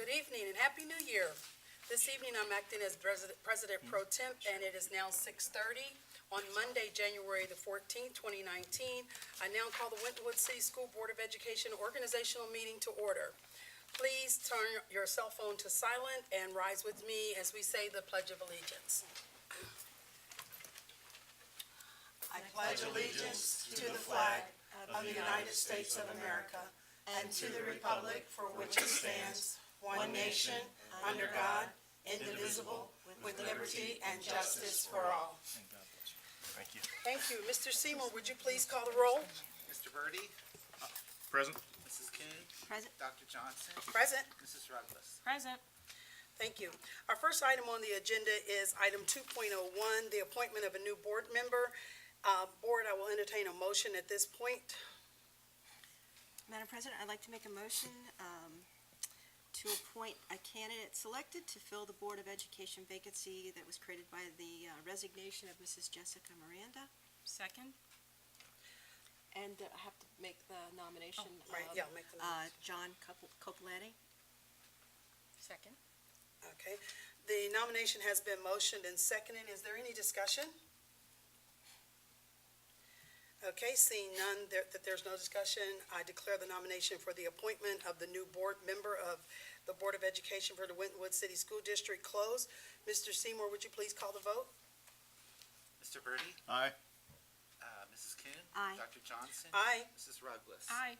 Good evening and Happy New Year. This evening, I'm acting as President Pro Temp, and it is now 6:30 on Monday, January the 14th, 2019. I now call the Winton City School Board of Education organizational meeting to order. Please turn your cell phone to silent and rise with me as we say the Pledge of Allegiance. I pledge allegiance to the flag of the United States of America and to the republic for which it stands, one nation, under God, indivisible, with liberty and justice for all. Thank you. Thank you. Mr. Seymour, would you please call the roll? Mr. Birdie? Present. Mrs. King? Present. Dr. Johnson? Present. Mrs. Douglas? Present. Thank you. Our first item on the agenda is item 2.01, the appointment of a new board member. Board, I will entertain a motion at this point. Madam President, I'd like to make a motion to appoint a candidate selected to fill the Board of Education vacancy that was created by the resignation of Mrs. Jessica Miranda. Second. And I have to make the nomination Right, of yeah, make the nomination. John Copoletti. Second. Okay. The nomination has been motioned and seconded. Is there any discussion? Okay, seeing none, that there's no discussion, I declare the nomination for the appointment of the new board member of the Board of Education for the Winton City School District closed. Mr. Seymour, would you please call the vote? Mr. Birdie? Aye. Mrs. King? Aye. Dr. Johnson? Aye. Mrs. Douglas? Aye.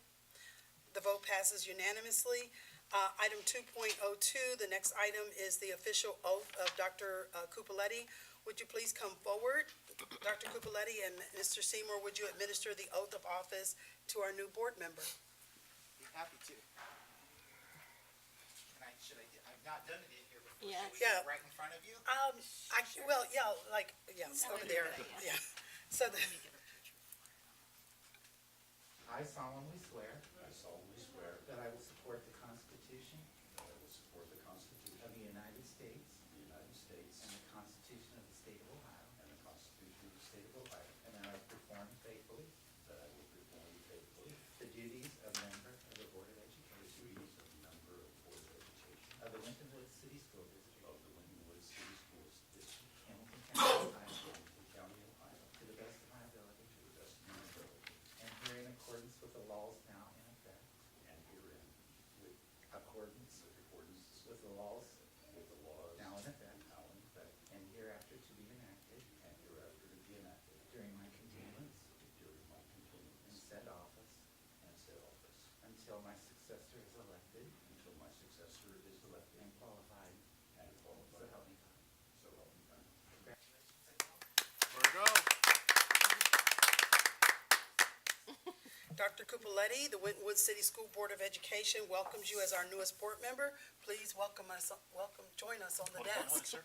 The vote passes unanimously. Item 2.02, the next item is the official oath of Dr. Cupoletti. Would you please come forward? Dr. Cupoletti and Mr. Seymour, would you administer the oath of office to our new board member? Be happy to. I've not done it here before. Yeah. Should we Yeah. sit right in front of you? Yes, over there, yeah. So, I solemnly swear I solemnly swear that I will support the Constitution that I will support the Constitution of the United States of the United States and the Constitution of the State of Ohio, and the Constitution of the State of Ohio, and that I will perform faithfully that I will perform faithfully the duties of member of the Board of the Education duties of member of the Board of Education of the Winton City School District, of the Winton City Schools District, Hamilton County, Ohio, Hamilton County, Ohio, to the best of my ability, to the best of my ability, and here in accordance with the laws now in effect, and herein with accordance accordance with the laws with the laws now in effect, now in effect, and hereafter to be enacted and hereafter to be enacted during my continuance during my continuance in said office in said office, until my successor is elected until my successor is elected and qualified, and so qualified, help me God. so help me God. Congratulations. There we go. Dr. Cupoletti, the Winton City School Board of Education welcomes you as our newest board member. Please join us on the desk. Sir.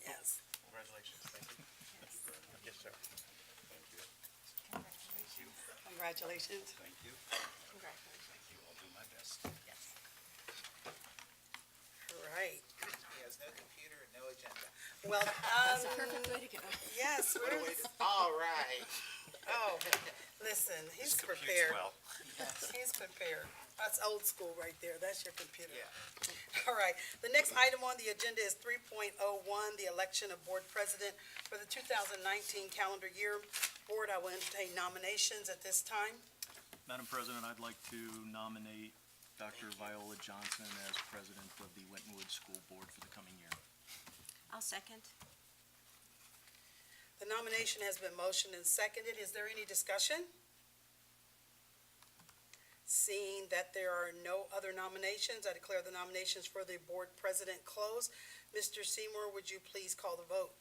Yes. Congratulations. Thank you. Yes, sir. Thank you. Congratulations. Thank you. Congratulations. Thank you. I'll do my best. Yes. All right. He has no computer and no agenda. Well, That's a perfect way to go. yes, All right. oh, listen, he's prepared. Well. He's prepared. That's old school right there. That's your computer. Yeah. All right. The next item on the agenda is 3.01, the election of board president for the 2019 calendar year. Board, I will entertain nominations at this time. Madam President, I'd like to nominate Dr. Viola Johnson as president of the Winton School Board for the coming year. I'll second. The nomination has been motioned and seconded. Is there any discussion? Seeing that there are no other nominations, I declare the nominations for the board president closed. Mr. Seymour, would you please call the vote?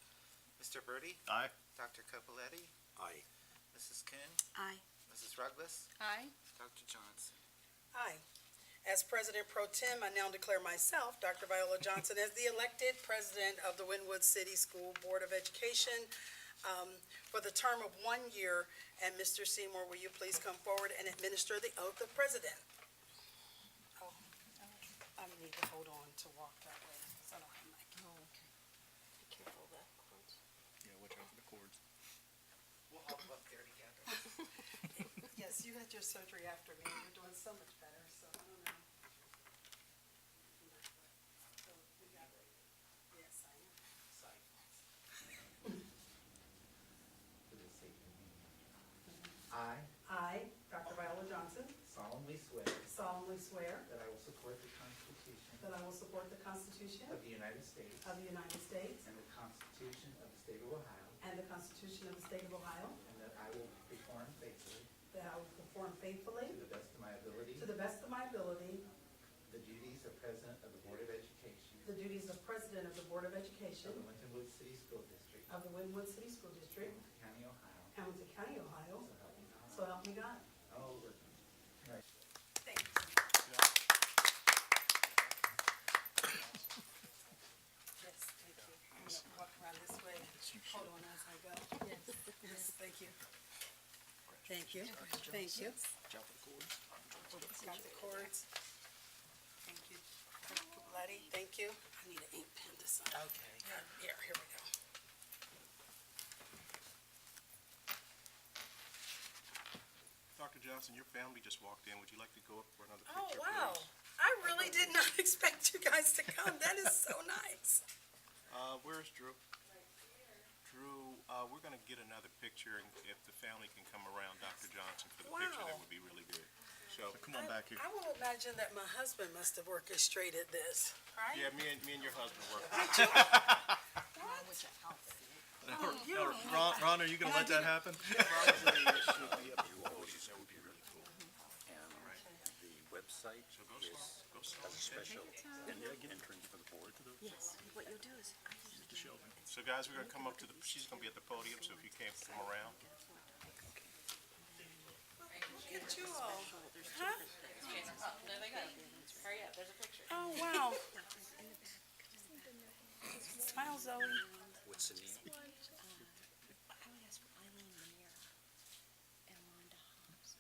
Mr. Birdie? Aye. Dr. Copoletti? Aye. Mrs. King? Aye. Mrs. Douglas? Aye. Dr. Johnson? Aye. As President Pro Tem, I now declare myself, Dr. Viola Johnson, as the elected president of the Winton City School Board of Education for the term of 1 year. And Mr. Seymour, will you please come forward and administer the oath of president? Oh, I need to hold on to walk that way, because I don't have my. Oh, okay. Be careful of the cords. Yeah, watch out for the cords. We'll all go up there together. Yes, you had your surgery after me. You're doing so much better, so I don't know. Constitution that I will support the Constitution of the United States of the United States and the Constitution of the State of Ohio, and the Constitution of the State of Ohio, and that I will perform faithfully, that I will perform faithfully, to the best of my ability, to the best of my ability, the duties of President of the Board of Education the duties of President of the Board of of Education the Winton Woods City School District, of the Winwood City School District, Hamilton County, Ohio. Hamilton County, Ohio. So help me God. So help me God. Oh, right. Thank you. Yes, thank you. I'm gonna walk around this way. Hold on as I go. Yes, thank you. Thank you. Thank you. Jump the cords. Got the cords. Thank you. Letty, thank you. I need an ink pen to sign. Okay. Here we go. Dr. Johnson, your family just walked in. Would you like to go up for another Oh, picture, wow. please? I really did not expect you guys to come. That is so nice. Where's Drew? Drew, we're gonna get another picture, and if the family can come around Dr. Johnson for the picture, that Wow. would be really good. So, Come on back here. I will imagine that my husband must have orchestrated this, right? yeah, me and your husband work. You- Ron, are you gonna let that happen? Probably it should be up here. That would be really cool. The website Go is, slow, go has slow. a special entrance for the board. Yes, what you'll do is, I usually So guys, we're gonna come up to the, she's gonna be at the podium, so if you can't come around. Look at you all. there's Huh? There they go. Hurry up, there's a picture. Oh, wow. Smile, Zoe. What's the name? I would ask for Eileen Manera and Wanda Hobbs.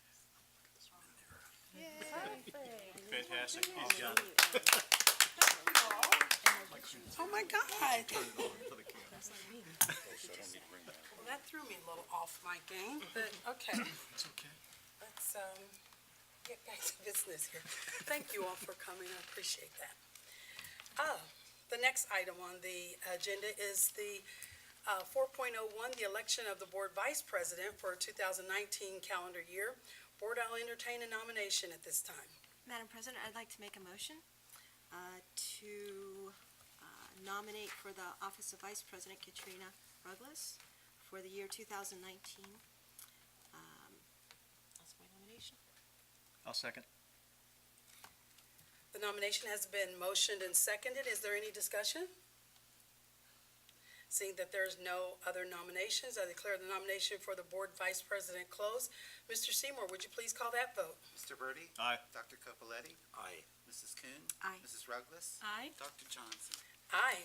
Fantastic. He's got it. Oh, my God. So I don't need to bring that. Well, that threw me a little off my game, but okay. It's okay. Let's, get back to business here. Thank you all for coming. I appreciate that. The next item on the agenda is the 4.01, the election of the board vice president for 2019 calendar year. Board, I'll entertain a nomination at this time. Madam President, I'd like to make a motion to nominate for the office of Vice President Katrina Ruggless for the year 2019. That's my nomination. I'll second. The nomination has been motioned and seconded. Is there any discussion? Seeing that there's no other nominations, I declare the nomination for the board vice president closed. Mr. Seymour, would you please call that vote? Mr. Birdie? Aye. Dr. Capoletti? Aye. Mrs. Kuhn? Aye. Mrs. Ruggless? Aye. Dr. Johnson? Aye.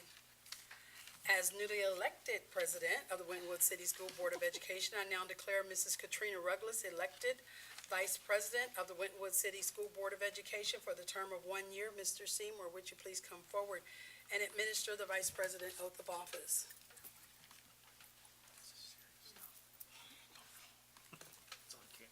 As newly elected president of the Winwood City School Board of Education, I now declare Mrs. Katrina Ruggless elected vice president of the Winwood City School Board of Education for the term of 1 year. Mr. Seymour, would you please come forward and administer the vice president oath of office? It's on camera.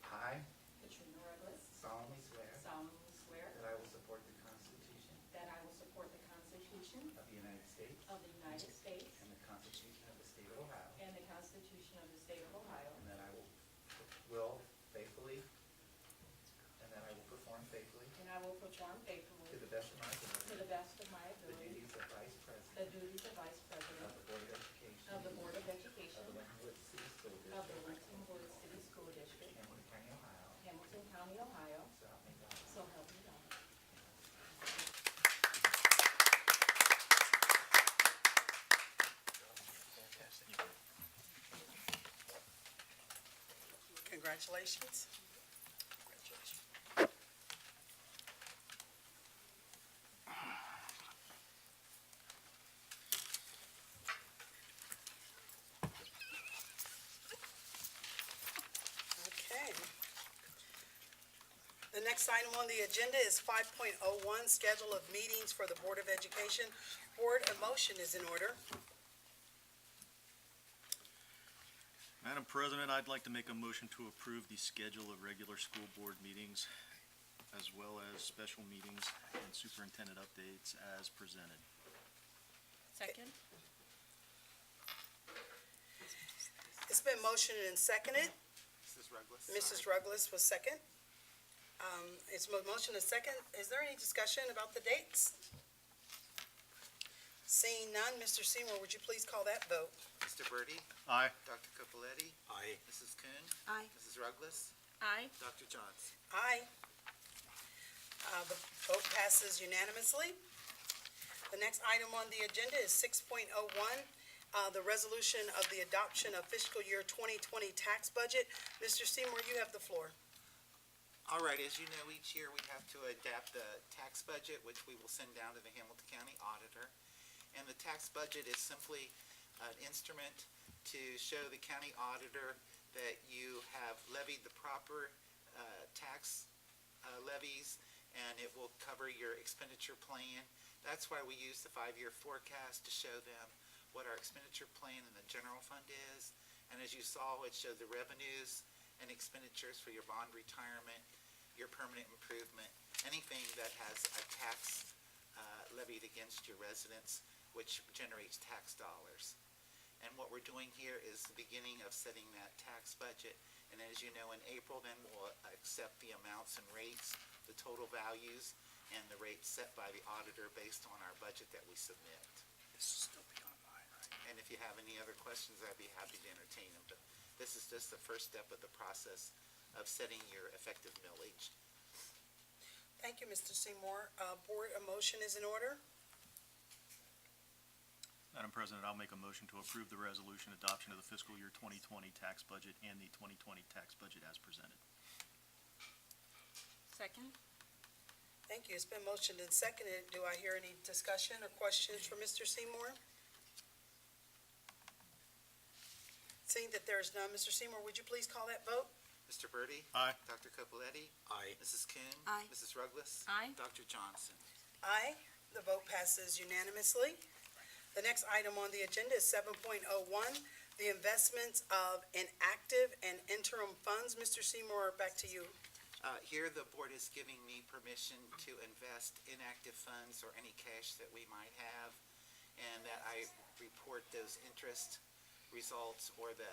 I Katrina Ruggless, solemnly swear solemnly swear that I will support the Constitution that I will support the Constitution of the United States of the United States and the Constitution of the State of Ohio, and the Constitution of the State of Ohio, and that I will faithfully, and that I will perform faithfully, and I will perform faithfully, to the best of my to ability, the best of my the ability, duties of Vice the President duties of Vice President of the Board of of the Board of Education Education of the Winwood City School of the District, Winton Woods City School District, Hamilton County, Ohio, Hamilton County, Ohio, so help me God. so help me God. Congratulations. Okay. The next item on the agenda is 5.01, schedule of meetings for the Board of Education. Board, a motion is in order. Madam President, I'd like to make a motion to approve the schedule of regular school board meetings as well as special meetings and superintendent updates as presented. Second? It's been motioned and seconded. Ruggles. Mrs. Ruggles was second. It's motion is second. Is there any discussion about the dates? Seeing none, Mr. Seymour, would you please call that vote? Mr. Birdie, Aye. Dr. Capoletti, Aye. Mrs. Kuhn, Aye. Mrs. Ruggles, Aye. Dr. Johnson. Aye. The vote passes unanimously. The next item on the agenda is 6.01, the resolution of the adoption of fiscal year 2020 tax budget. Mr. Seymour, you have the floor. All right, as you know, each year we have to adapt the tax budget, which we will send down to the Hamilton County Auditor. And the tax budget is simply an instrument to show the county auditor that you have levied the proper tax levies, and it will cover your expenditure plan. That's why we use the 5-year forecast to show them what our expenditure plan in the general fund is. And as you saw, it showed the revenues and expenditures for your bond retirement, your permanent improvement, anything that has a tax levied against your residents, which generates tax dollars. And what we're doing here is the beginning of setting that tax budget. And as you know, in April, then we'll accept the amounts and rates, the total values, and the rates set by the auditor based on our budget that we submit. This will still be online, right? And if you have any other questions, I'd be happy to entertain them. But this is just the first step of the process of setting your effective millage. Thank you, Mr. Seymour. Board, a motion is in order. Madam President, I'll make a motion to approve the resolution adoption of the fiscal year 2020 tax budget and the 2020 tax budget as presented. Second? Thank you. It's been motioned and seconded. Do I hear any discussion or questions for Mr. Seymour? Seeing that there is none, Mr. Seymour, would you please call that vote? Mr. Birdie? Aye. Dr. Capoletti? Aye. Mrs. Kuhn? Aye. Mrs. Ruggles? Aye. Dr. Johnson? Aye. The vote passes unanimously. The next item on the agenda is 7.01, the investments of inactive and interim funds. Mr. Seymour, back to you. Here, the board is giving me permission to invest inactive funds or any cash that we might have, and that I report those interest results or the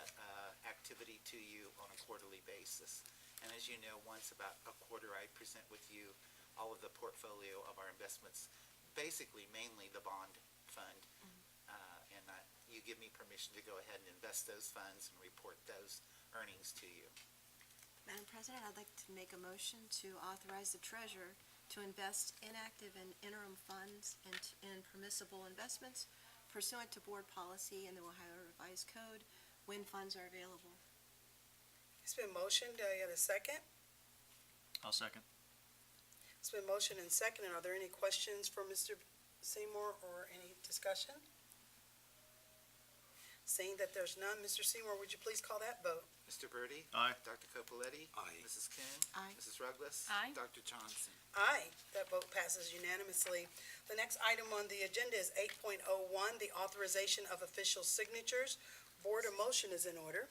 activity to you on a quarterly basis. And as you know, once about a quarter, I present with you all of the portfolio of our investments, basically mainly the bond fund. And you give me permission to go ahead and invest those funds and report those earnings to you. Madam President, I'd like to make a motion to authorize the treasurer to invest inactive and interim funds in permissible investments pursuant to board policy and the Ohio Revised Code when funds are available. It's been motioned. Do I get a second? I'll second. It's been motioned and seconded. Are there any questions for Mr. Seymour or any discussion? Seeing that there's none, Mr. Seymour, would you please call that vote? Mr. Birdie? Aye. Dr. Capoletti? Aye. Mrs. Kuhn? Aye. Mrs. Ruggles? Aye. Dr. Johnson? Aye. That vote passes unanimously. The next item on the agenda is 8.01, the authorization of official signatures. Board, a motion is in order.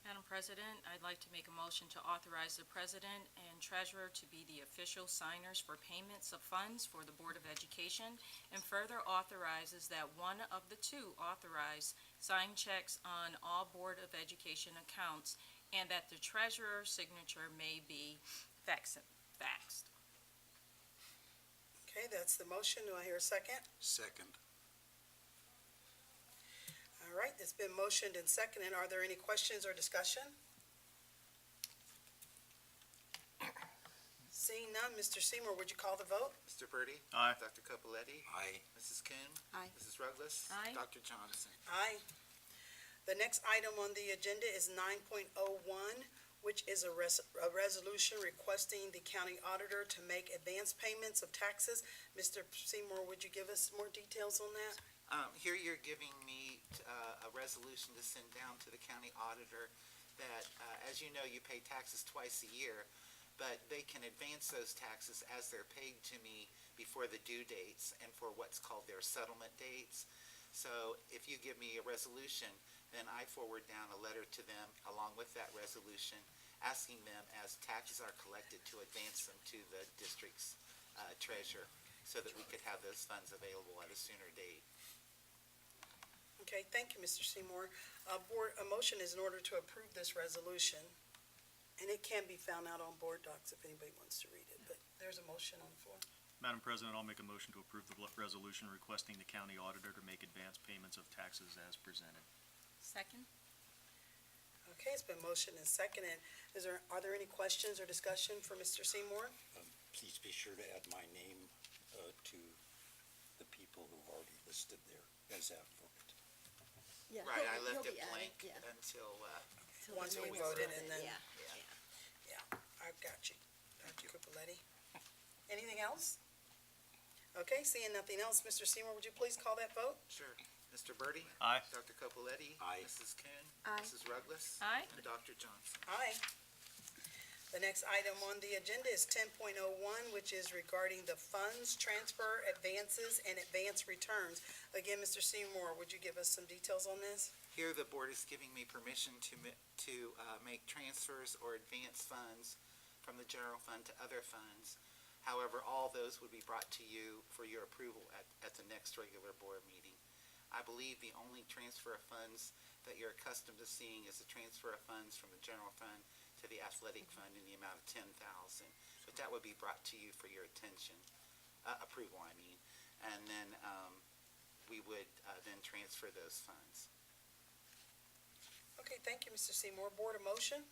Madam President, I'd like to make a motion to authorize the president and treasurer to be the official signers for payments of funds for the Board of Education, and further authorizes that one of the two authorized sign checks on all Board of Education accounts, and that the treasurer's signature may be faxed. Okay, that's the motion. Do I hear a second? Second. All right, it's been motioned and seconded. Are there any questions or discussion? Seeing none, Mr. Seymour, would you call the vote? Mr. Birdie? Aye. Dr. Capoletti? Aye. Mrs. Kuhn? Aye. Mrs. Ruggles? Aye. Dr. Johnson? Aye. The next item on the agenda is 9.01, which is a resolution requesting the county auditor to make advance payments of taxes. Mr. Seymour, would you give us more details on that? Here you're giving me a resolution to send down to the county auditor that, as you know, you pay taxes twice a year, but they can advance those taxes as they're paid to me before the due dates and for what's called their settlement dates. So if you give me a resolution, then I forward down a letter to them along with that resolution, asking them as taxes are collected to advance them to the district's treasurer so that we could have those funds available at a sooner date. Okay, thank you, Mr. Seymour. A motion is in order to approve this resolution, and it can be found out on board docs if anybody wants to read it, but there's a motion on the floor. Madam President, I'll make a motion to approve the resolution requesting the county auditor to make advance payments of taxes as presented. Second? Okay, it's been motioned and seconded. Are there any questions or discussion for Mr. Seymour? Please be sure to add my name to the people who've already listed there as advocate. Yeah, Right, I he'll left it be added, blank yeah. until, Till Once the we minutes voted are and added, then- yeah. Yeah, I've got you, Dr. Cupoletti. Anything else? Okay, seeing nothing else, Mr. Seymour, would you please call that vote? sure. Mr. Birdie? Aye. Dr. Capoletti? Aye. Mrs. Kuhn? Aye. Mrs. Ruggles? Aye. And Dr. Johnson? Aye. The next item on the agenda is 10.01, which is regarding the funds, transfer, advances, and advance returns. Again, Mr. Seymour, would you give us some details on this? Here, the board is giving me permission to make transfers or advance funds from the general fund to other funds. However, all those would be brought to you for your approval at the next regular board meeting. I believe the only transfer of funds that you're accustomed to seeing is the transfer of funds from the general fund to the athletic fund in the amount of $10,000. But that would be brought to you for your attention, approval, I mean. And then we would then transfer those funds. Okay, thank you, Mr. Seymour. Board, a motion?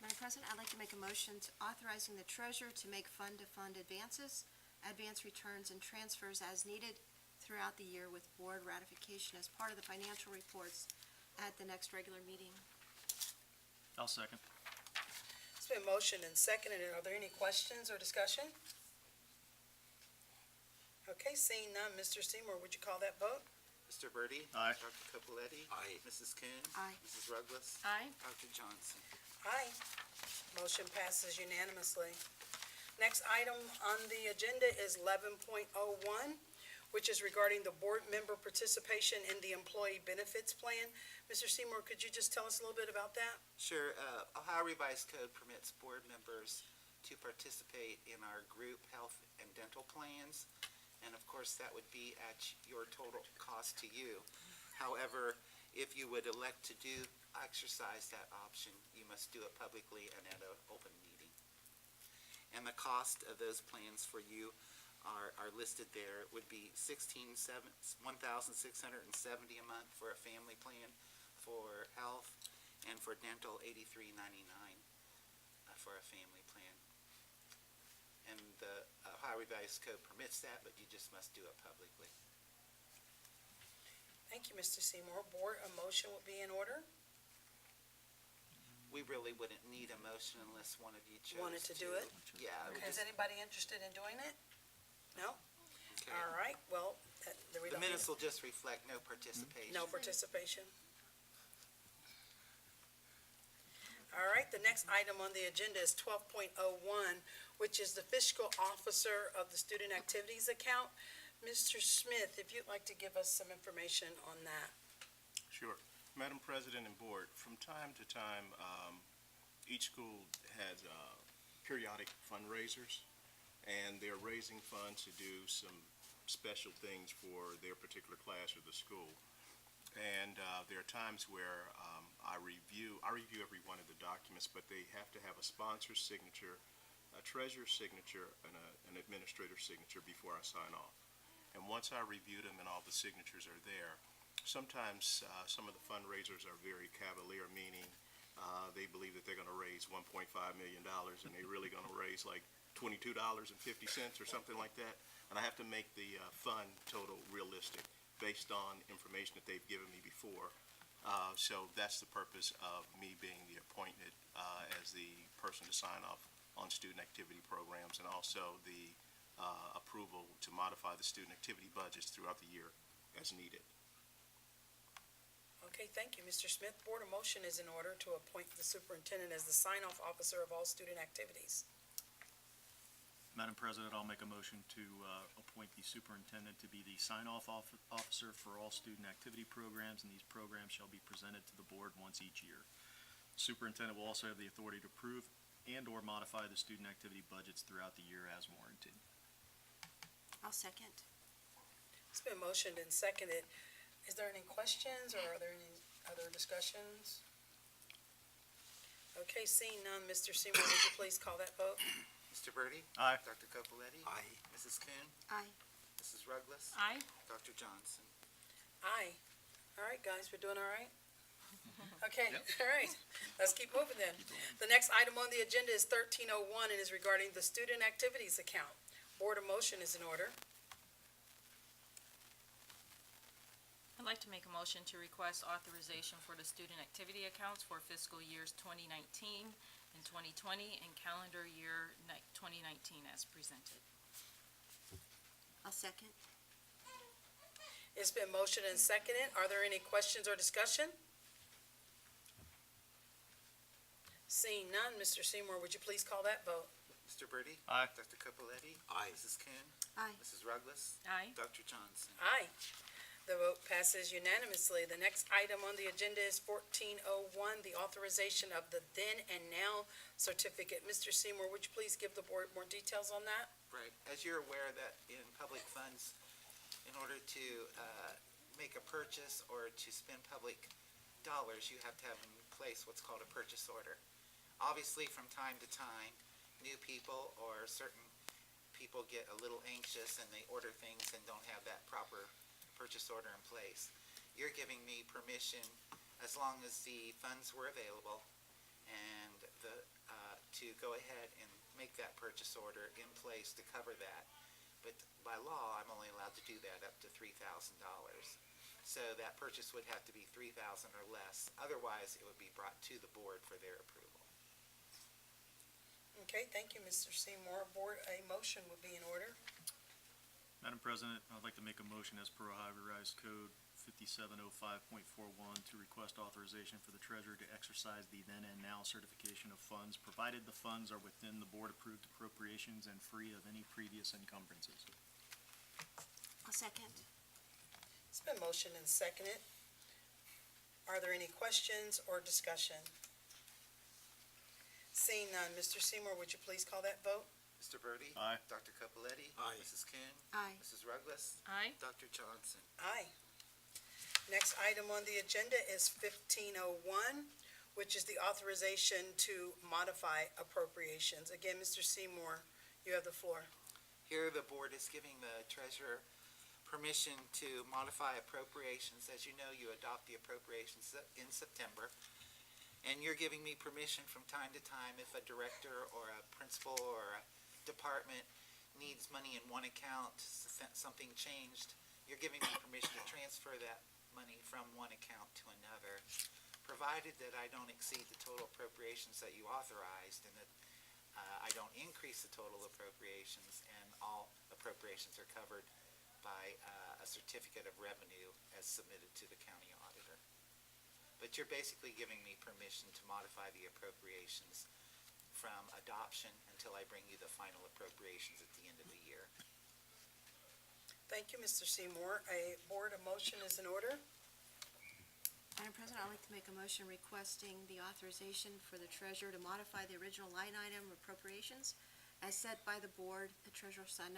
Madam President, I'd like to make a motion authorizing the treasurer to make fund-to-fund advances, advance returns, and transfers as needed throughout the year with board ratification as part of the financial reports at the next regular meeting. I'll second. It's been motioned and seconded. Are there any questions or discussion? Okay, seeing none, Mr. Seymour, would you call that vote? Mr. Birdie? Aye. Dr. Capoletti? Aye. Mrs. Kuhn? Aye. Mrs. Ruggles? Aye. Dr. Johnson? Aye. Motion passes unanimously. Next item on the agenda is 11.01, which is regarding the board member participation in the employee benefits plan. Mr. Seymour, could you just tell us a little bit about that? Sure. Ohio Revised Code permits board members to participate in our group health and dental plans. And of course, that would be at your total cost to you. However, if you would elect to exercise that option, you must do it publicly and at an open meeting. And the cost of those plans for you are listed there. It would be $1,670 a month for a family plan for health, and for dental, $83.99 for a family plan. And the Ohio Revised Code permits that, but you just must do it publicly. Thank you, Mr. Seymour. Board, a motion would be in order? We really wouldn't need a motion unless one of you chose Wanted to do it? Yeah. it would Okay, is just- anybody interested in doing it? No? okay. All right, well, we The don't need minutes will just reflect no participation. no participation. All right, the next item on the agenda is 12.01, which is the fiscal officer of the student activities account. Mr. Smith, if you'd like to give us some information on that. Sure. Madam President and Board, from time to time, each school has periodic fundraisers, and they're raising funds to do some special things for their particular class or the school. And there are times where I review every one of the documents, but they have to have a sponsor's signature, a treasurer's signature, and an administrator's signature before I sign off. And once I review them and all the signatures are there, sometimes some of the fundraisers are very cavalier, meaning they believe that they're going to raise $1.5 million, and they're really going to raise like $22.50 or something like that. And I have to make the fund total realistic based on information that they've given me before. So that's the purpose of me being the appointed as the person to sign off on student activity programs, and also the approval to modify the student activity budgets throughout the year as needed. Okay, thank you, Mr. Smith. Board, a motion is in order to appoint the superintendent as the sign-off officer of all student activities. Madam President, I'll make a motion to appoint the superintendent to be the sign-off officer for all student activity programs, and these programs shall be presented to the board once each year. The superintendent will also have the authority to approve and/or modify the student activity budgets throughout the year as warranted. I'll second. It's been motioned and seconded. Is there any questions, or are there any other discussions? Okay, seeing none, Mr. Seymour, would you please call that vote? Mr. Birdie? Aye. Dr. Capoletti? Aye. Mrs. Kuhn? Aye. Mrs. Ruggless? Aye. Dr. Johnson? Aye. All right, guys, we're doing all right? Okay, all right, let's keep moving then. The next item on the agenda is 1301 and is regarding the student activities account. Board of motion is in order. I'd like to make a motion to request authorization for the student activity accounts for fiscal years 2019 and 2020 and calendar year 2019 as presented. I'll second. It's been motioned and seconded. Are there any questions or discussion? Seeing none, Mr. Seymour, would you please call that vote? Mr. Birdie? Aye. Dr. Capoletti? Aye. Mrs. Kuhn? Aye. Mrs. Ruggless? Aye. Dr. Johnson? Aye. The vote passes unanimously. The next item on the agenda is 1401, the authorization of the then and now certificate. Mr. Seymour, would you please give the board more details on that? Right. As you're aware that in public funds, in order to make a purchase or to spend public dollars, you have to have in place what's called a purchase order. Obviously, from time to time, new people or certain people get a little anxious and they order things and don't have that proper purchase order in place. You're giving me permission, as long as the funds were available, and to go ahead and make that purchase order in place to cover that. But by law, I'm only allowed to do that up to $3,000. So that purchase would have to be $3,000 or less. Otherwise, it would be brought to the board for their approval. Okay, thank you, Mr. Seymour. Board, a motion would be in order. Madam President, I'd like to make a motion as per Ohio Revised Code 5705.41 to request authorization for the treasurer to exercise the then and now certification of funds, provided the funds are within the board-approved appropriations and free of any previous encumbrances. I'll second. It's been motioned and seconded. Are there any questions or discussion? Seeing none, Mr. Seymour, would you please call that vote? Mr. Birdie? Aye. Dr. Capoletti? Aye. Mrs. Kuhn? Aye. Mrs. Ruggless? Aye. Dr. Johnson? Aye. Next item on the agenda is 1501, which is the authorization to modify appropriations. Again, Mr. Seymour, you have the floor. Here, the board is giving the treasurer permission to modify appropriations. As you know, you adopt the appropriations in September, and you're giving me permission from time to time if a director or a principal or a department needs money in one account, something changed, you're giving me permission to transfer that money from one account to another, provided that I don't exceed the total appropriations that you authorized, and that I don't increase the total appropriations, and all appropriations are covered by a certificate of revenue as submitted to the county auditor. But you're basically giving me permission to modify the appropriations from adoption until I bring you the final appropriations at the end of the year. Thank you, Mr. Seymour. A board of motion is in order. Madam President, I'd like to make a motion requesting the authorization for the treasurer to modify the original line item appropriations as set by the board. The treasurer shall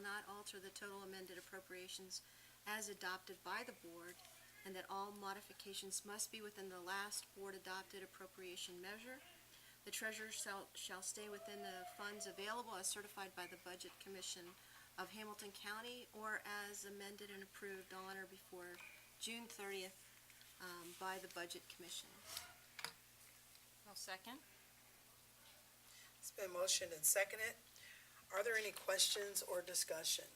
not alter the total amended appropriations as adopted by the board, and that all modifications must be within the last board-adopted appropriation measure. The treasurer shall stay within the funds available as certified by the Budget Commission of Hamilton County or as amended and approved on or before June 30th by the Budget Commission. I'll second. It's been motioned and seconded. Are there any questions or discussion?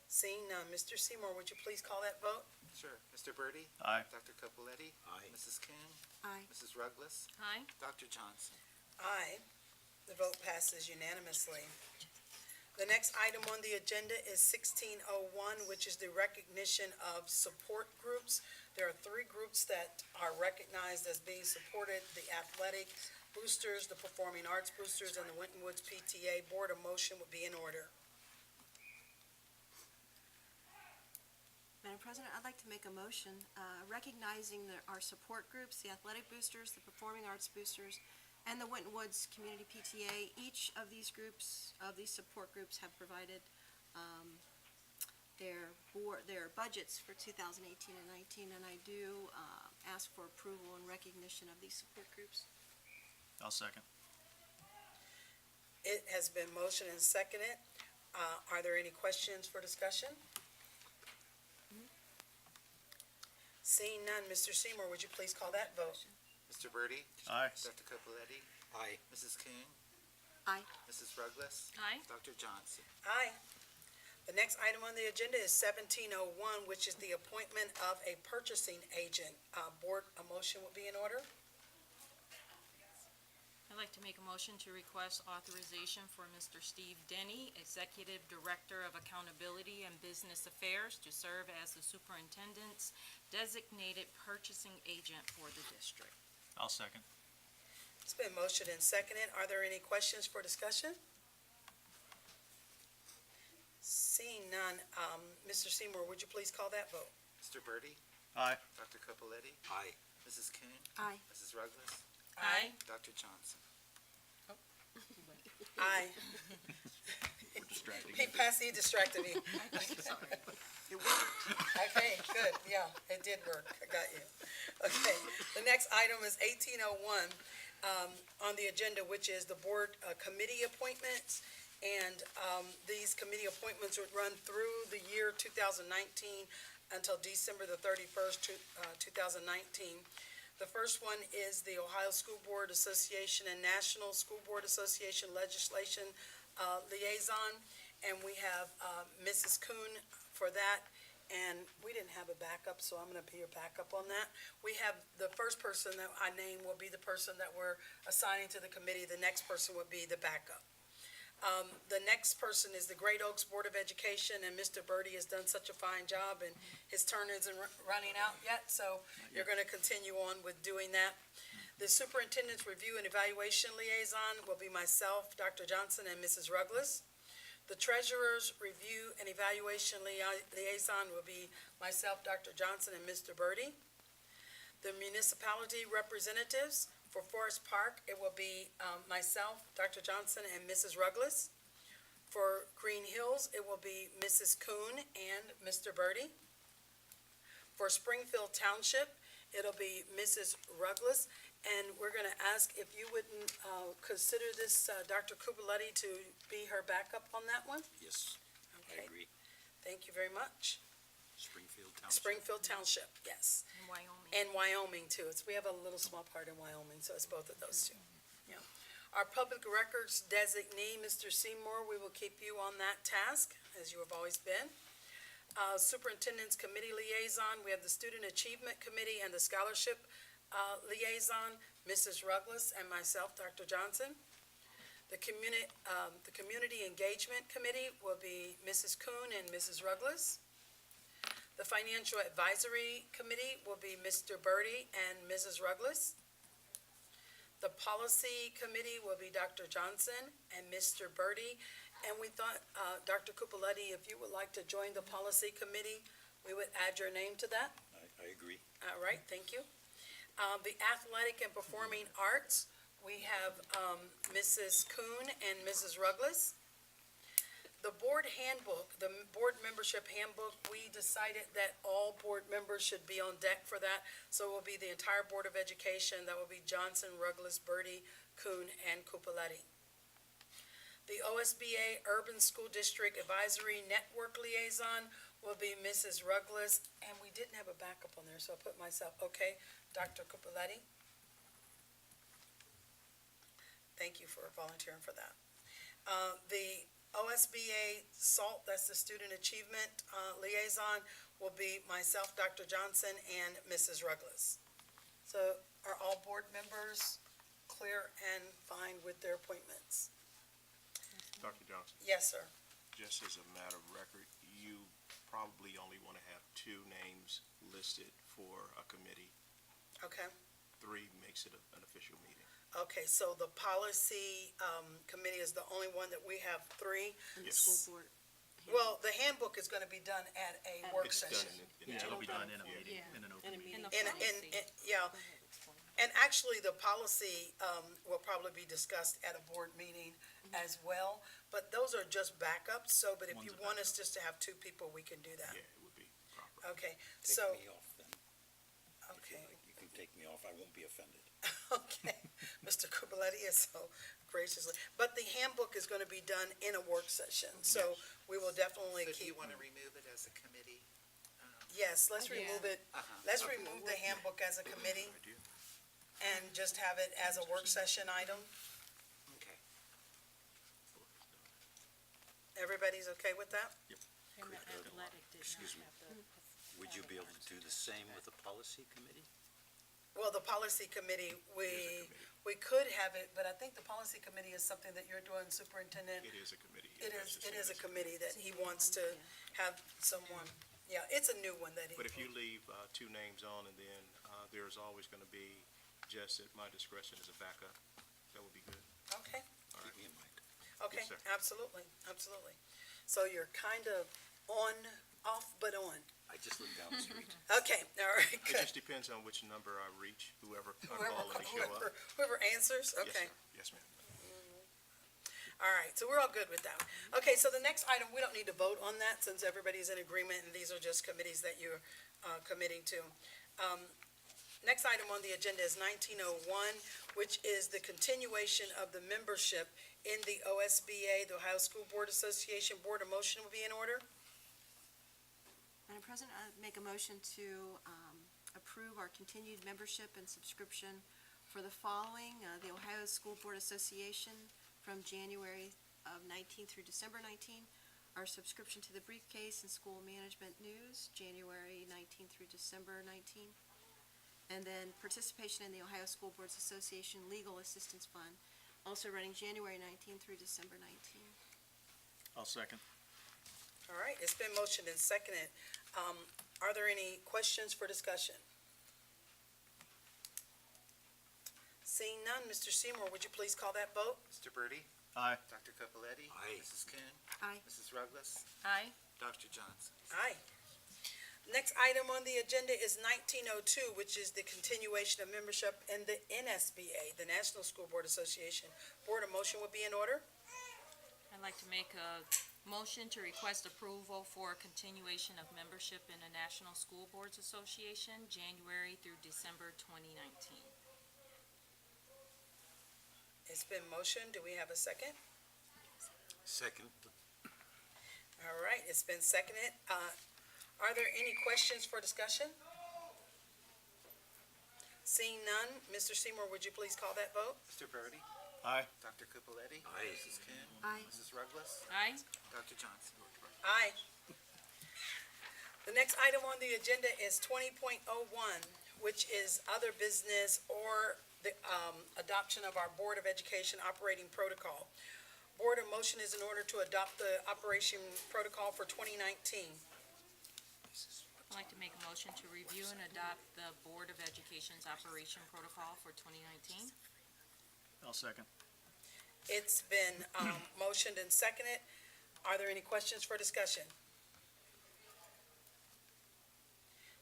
Seeing none, Mr. Seymour, would you please call that vote? Sure. Mr. Birdie? Aye. Dr. Capoletti? Aye. Mrs. Kuhn? Aye. Mrs. Ruggless? Aye. Dr. Johnson? Aye. The vote passes unanimously. The next item on the agenda is 1601, which is the recognition of support groups. There are 3 groups that are recognized as being supported: the athletic boosters, the performing arts boosters, and the Winton Woods PTA. Board of motion would be in order. Madam President, I'd like to make a motion recognizing our support groups, the athletic boosters, the performing arts boosters, and the Winton Woods Community PTA. Each of these groups, of these support groups, have provided their budgets for 2018 and 19, and I do ask for approval and recognition of these support groups. I'll second. It has been motioned and seconded. Are there any questions for discussion? Seeing none, Mr. Seymour, would you please call that vote? Mr. Birdie? Aye. Dr. Capoletti? Aye. Mrs. Coon? Aye. Mrs. Ruggless? Aye. Dr. Johnson? Aye. The next item on the agenda is 1701, which is the appointment of a purchasing agent. Board, a motion would be in order? I'd like to make a motion to request authorization for Mr. Steve Denny, Executive Director of Accountability and Business Affairs, to serve as the superintendent's designated purchasing agent for the district. I'll second. It's been motioned and seconded. Are there any questions for discussion? Seeing none, Mr. Seymour, would you please call that vote? Mr. Birdie? Aye. Dr. Capoletti? Aye. Mrs. Coon? Aye. Mrs. Ruggless? Aye. Dr. Johnson? Aye. We're distracting. He distracted me. It worked. Okay, good, yeah, it did work, I got you. Okay, the next item is 1801 on the agenda, which is the board committee appointments. And these committee appointments would run through the year 2019 until December the 31st, 2019. The first one is the Ohio School Board Association and National School Board Association Legislation Liaison. And we have Mrs. Kuhn for that. And we didn't have a backup, so I'm gonna be your backup on that. We have, the first person that I name will be the person that we're assigning to the committee. The next person would be the backup. The next person is the Great Oaks Board of Education, and Mr. Birdie has done such a fine job, and his turn isn't running out yet, so you're gonna continue on with doing that. The Superintendent's Review and Evaluation Liaison will be myself, Dr. Johnson, and Mrs. Ruggless. The Treasurer's Review and Evaluation Liaison will be myself, Dr. Johnson, and Mr. Birdie. The Municipality Representatives for Forest Park, it will be myself, Dr. Johnson, and Mrs. Ruggless. For Green Hills, it will be Mrs. Kuhn and Mr. Birdie. For Springfield Township, it'll be Mrs. Ruggless. And we're gonna ask if you wouldn't consider this Dr. Kupoletti to be her backup on that one? Yes, I Okay, agree. thank you very much. Springfield Township. Springfield Township, yes. In Wyoming. And Wyoming too. We have a little small part in Wyoming, so it's both of those two. Yeah. Our public records designee, Mr. Seymour, we will keep you on that task, as you have always been. Superintendent's Committee Liaison, we have the Student Achievement Committee and the Scholarship Liaison, Mrs. Ruggless and myself, Dr. Johnson. The Community Engagement Committee will be Mrs. Kuhn and Mrs. Ruggless. The Financial Advisory Committee will be Mr. Birdie and Mrs. Ruggless. The Policy Committee will be Dr. Johnson and Mr. Birdie. And we thought, Dr. Kupoletti, if you would like to join the Policy Committee, we would add your name to that. I agree. All right, thank you. The Athletic and Performing Arts, we have Mrs. Kuhn and Mrs. Ruggless. The board handbook, the board membership handbook, we decided that all board members should be on deck for that. So it will be the entire Board of Education. That will be Johnson, Ruggless, Birdie, Kuhn, and Kupoletti. The OSBA Urban School District Advisory Network Liaison will be Mrs. Ruggless, and we didn't have a backup on there, so I put myself, okay, Dr. Kupoletti. Thank you for volunteering for that. The OSBA SALT, that's the Student Achievement Liaison, will be myself, Dr. Johnson, and Mrs. Ruggless. So are all board members clear and fine with their appointments? Dr. Johnson, Yes, sir. just as a matter of record, you probably only want to have 2 names listed for a committee. Okay. 3 makes it an official meeting. Okay, so the Policy Committee is the only one that we have 3. And the Yes. school board. Well, the handbook is gonna be done at a work It's done session. in Yeah, it'll be done in a Yeah. meeting, Yeah. in an In a open meeting. meeting. Yeah, Go ahead, explain. and actually, the policy will probably be discussed at a board meeting as well, but those are just backups, so, but if One's you a want us just to have two people, we can do that. Yeah, it would be proper. Okay, Take so, me off then, if you okay, like. You can take me off, I won't be offended. okay. Mr. Kubiletti is so graciously, but the handbook is gonna be done in a work session, so we will definitely So do you keep, want to remove it as a committee? yes, let's Yeah. remove it, Uh-huh. let's Okay. remove the handbook as a committee Idea. and just have it as a work session item. Okay. Everybody's okay with that? And the athletic did not Excuse me. have the. Would you be able to do the same with the policy committee? Well, the policy committee, committee. we could have it, but I think the policy committee is something that you're doing, Superintendent. It is a committee. It That's is, the it same is a as committee that he wants to have someone, yeah, it's a new one that he. But if you leave two names on, and then there's always going to be just at my discretion as a backup, that would be good. Okay, Keep me in mind. okay, sir. absolutely, absolutely. So you're kind of on, off, but on. I just live down the street. Okay, all right, It good. just depends on which number I reach, whoever I Whoever, call and they show up. whoever answers, Yes, okay. sir. Yes, ma'am. All right, so we're all good with that. Okay, so the next item, we don't need to vote on that since everybody's in agreement and these are just committees that you're committing to. Next item on the agenda is 1901, which is the continuation of the membership in the OSBA, the Ohio School Board Association. Board, a motion will be in order? Madam President, I make a motion to approve our continued membership and subscription for the following, the Ohio School Board Association from January of 19 through December 19, our subscription to the Briefcase and School Management News, January 19 through December 19, and then participation in the Ohio School Boards Association Legal Assistance Fund, also running January 19 through December 19. I'll second. All right, it's been motioned and seconded. Are there any questions for discussion? Seeing none, Mr. Seymour, would you please call that vote? Mr. Birdie? Aye. Dr. Capoletti? Aye. Mrs. Kuhn? Aye. Mrs. Ruggles? Aye. Dr. Johnson? Aye. Next item on the agenda is 1902, which is the continuation of membership in the NSBA, the National School Board Association. Board, a motion would be in order? I'd like to make a motion to request approval for a continuation of membership in the National School Boards Association, January through December 2019. It's been motioned. Do we have a second? Second. All right, it's been seconded. Are there any questions for discussion? Seeing none, Mr. Seymour, would you please call that vote? Mr. Birdie? Aye. Dr. Capoletti? Aye. Mrs. Kuhn? Aye. Mrs. Ruggles? Aye. Dr. Johnson? Aye. The next item on the agenda is 20.01, which is other business or the adoption of our Board of Education operating protocol. Board, a motion is in order to adopt the operation protocol for 2019. I'd like to make a motion to review and adopt the Board of Education's operation protocol for 2019. I'll second. It's been motioned and seconded. Are there any questions for discussion?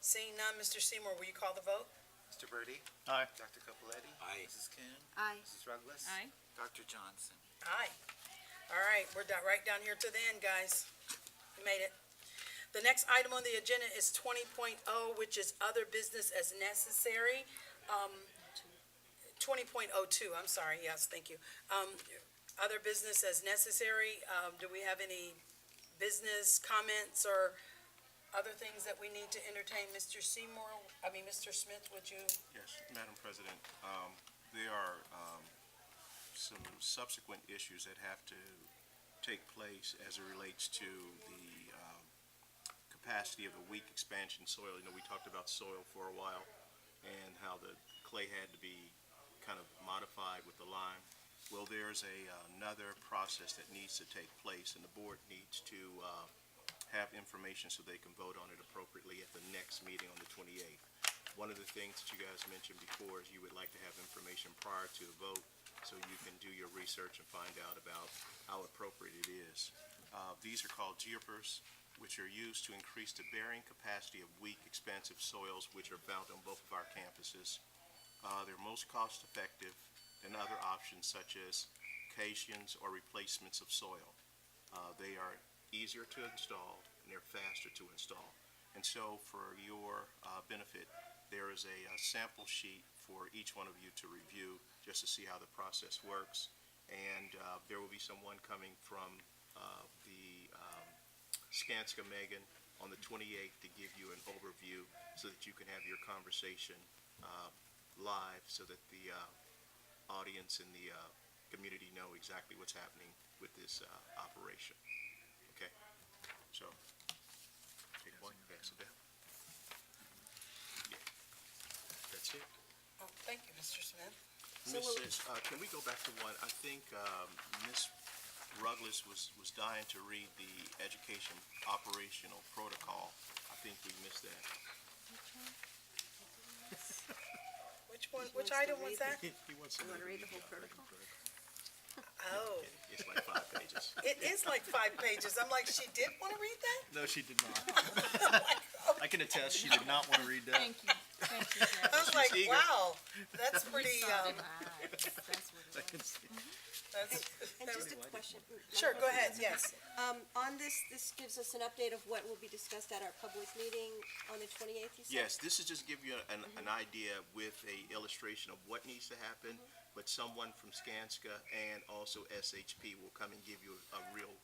Seeing none, Mr. Seymour, will you call the vote? Mr. Birdie? Aye. Dr. Capoletti? Aye. Mrs. Kuhn? Aye. Mrs. Ruggles? Aye. Dr. Johnson? Aye. All right, we're right down here to the end, guys. We made it. The next item on the agenda is 20.0, which is other business as necessary. 20.02, I'm sorry, yes, thank you. Other business as necessary, do we have any business comments or other things that we need to entertain? Mr. Smith, would you? Yes, Madam President, there are some subsequent issues that have to take place as it relates to the capacity of the weak expansion soil. You know, we talked about soil for a while and how the clay had to be kind of modified with the lime. Well, there's another process that needs to take place, and the board needs to have information so they can vote on it appropriately at the next meeting on the 28th. One of the things that you guys mentioned before is you would like to have information prior to the vote so you can do your research and find out about how appropriate it is. These are called GEOPRs, which are used to increase the bearing capacity of weak, expansive soils, which are found on both of our campuses. They're most cost-effective than other options such as modifications or replacements of soil. They are easier to install and they're faster to install. And so for your benefit, there is a sample sheet for each one of you to review just to see how the process works. And there will be someone coming from the Skanska Megan on the 28th to give you an overview so that you can have your conversation live so that the audience and the community know exactly what's happening with this operation. Okay? So, take one, pass it down. Yeah. That's it. Oh, thank you, Mr. Smith. Mrs., can we go back to one? I think Ms. Ruglis was dying to read the education operational protocol. I think we missed that. Which one, He which wants to item was read that? He wants to You wanna know read the whole protocol? Oh, It's like 5 pages. it is like 5 pages. I'm like, she did want to read that? No, she did not. I can attest, she did not want to read that. Thank you, Jeff. I was like, eager. wow, that's pretty, Saw them eyes. That's what it was. that's, And just a question. sure, go ahead, yes. On this gives us an update of what will be discussed at our public meeting on the 28th, you said? Yes, this is just give you an idea with a illustration of what needs to happen, but someone from Skanska and also SHP will come and give you a real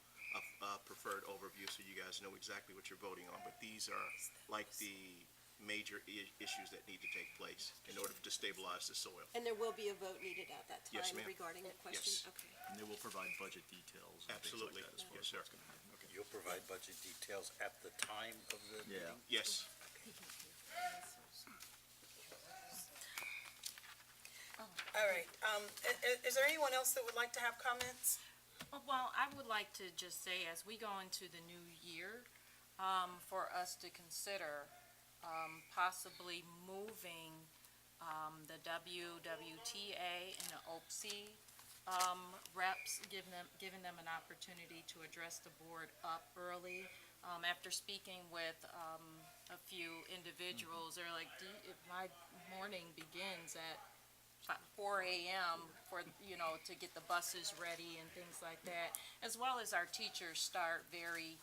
preferred overview so you guys know exactly what you're voting on. But these are like the major issues that need to take place in order to stabilize the soil. And there will be a vote needed at that Yes, time ma'am. regarding the question? Yes. Okay. And they will provide budget details and things like Absolutely. that as far Yes, as sir. what's gonna happen. Okay. You'll provide budget details at the time of the Yeah. meeting? Yes. All right, is there anyone else that would like to have comments? Well, I would like to just say, as we go into the new year, for us to consider possibly moving the WWTA and the OPSI reps, giving them an opportunity to address the board up early. After speaking with a few individuals, they're like, if my morning begins at 4 a.m. for, to get the buses ready and things like that, as well as our teachers start very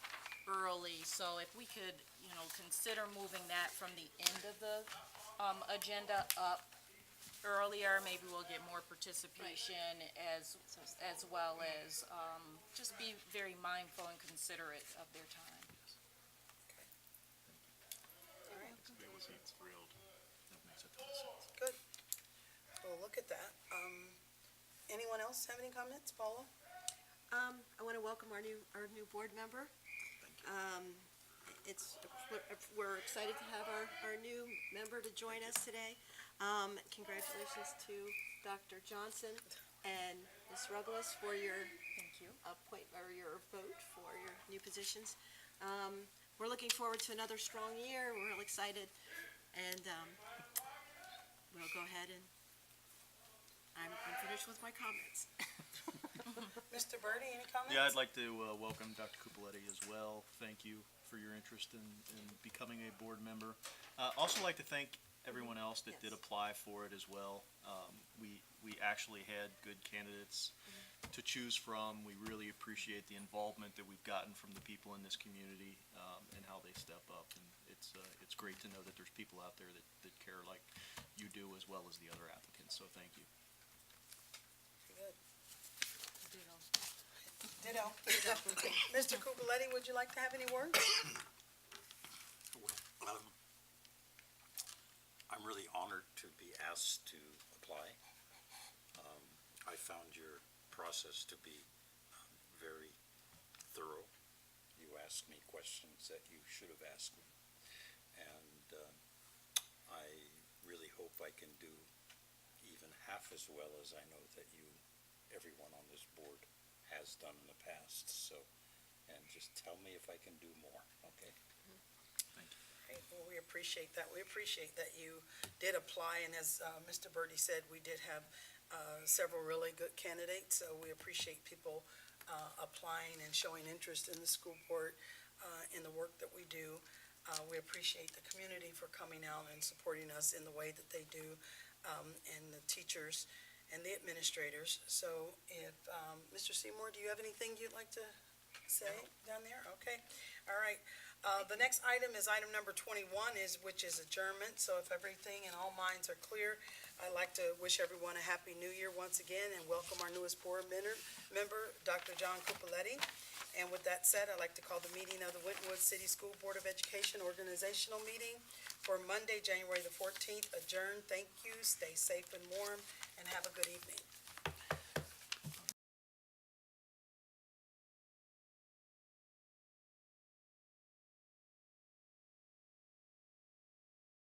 early. So if we could, consider moving that from the end of the agenda up earlier, maybe we'll get more participation as well as just be very mindful and considerate of their time. They was thrilled. That makes a ton of sense. Good. Well, look at that. Anyone else have any comments? Paula? I want to welcome our new board member. We're excited to have our new member to join us today. Congratulations to Dr. Johnson and Ms. Ruglis for your Thank you. your vote for your new positions. We're looking forward to another strong year. We're real excited, and we'll go ahead and I'm finished with my comments. Mr. Birdie, any comments? Yeah, I'd like to welcome Dr. Cupoletti as well. Thank you for your interest in becoming a board member. Also like to thank everyone else that did Yes. apply for it as well. We actually had good candidates to choose from. We really appreciate the involvement that we've gotten from the people in this community and how they step up. And it's great to know that there's people out there that care like you do as well as the other applicants. So thank you. Good. Ditto. Mr. Cupoletti, would you like to have any words? Well, I'm really honored to be asked to apply. I found your process to be very thorough. You asked me questions that you should have asked me. And I really hope I can do even half as well as I know that everyone on this board has done in the past. So, and just tell me if I can do more, okay? Great. Well, we appreciate that. We appreciate that you did apply, and as Mr. Birdie said, we did have several really good candidates, so we appreciate people applying and showing interest in the school board, in the work that we do. We appreciate the community for coming out and supporting us in the way that they do, and the teachers and the administrators. So if, Mr. Seymour, do you have anything you'd like to say down there? Okay, all right. The next item is item number 21, which is adjournment. So if everything and all minds are clear, I'd like to wish everyone a happy new year once again and welcome our newest board member, Dr. John Cupoletti. And with that said, I'd like to call the meeting of the Winton City School Board of Education organizational meeting for Monday, January the 14th adjourned. Thank you, stay safe and warm, and have a good evening.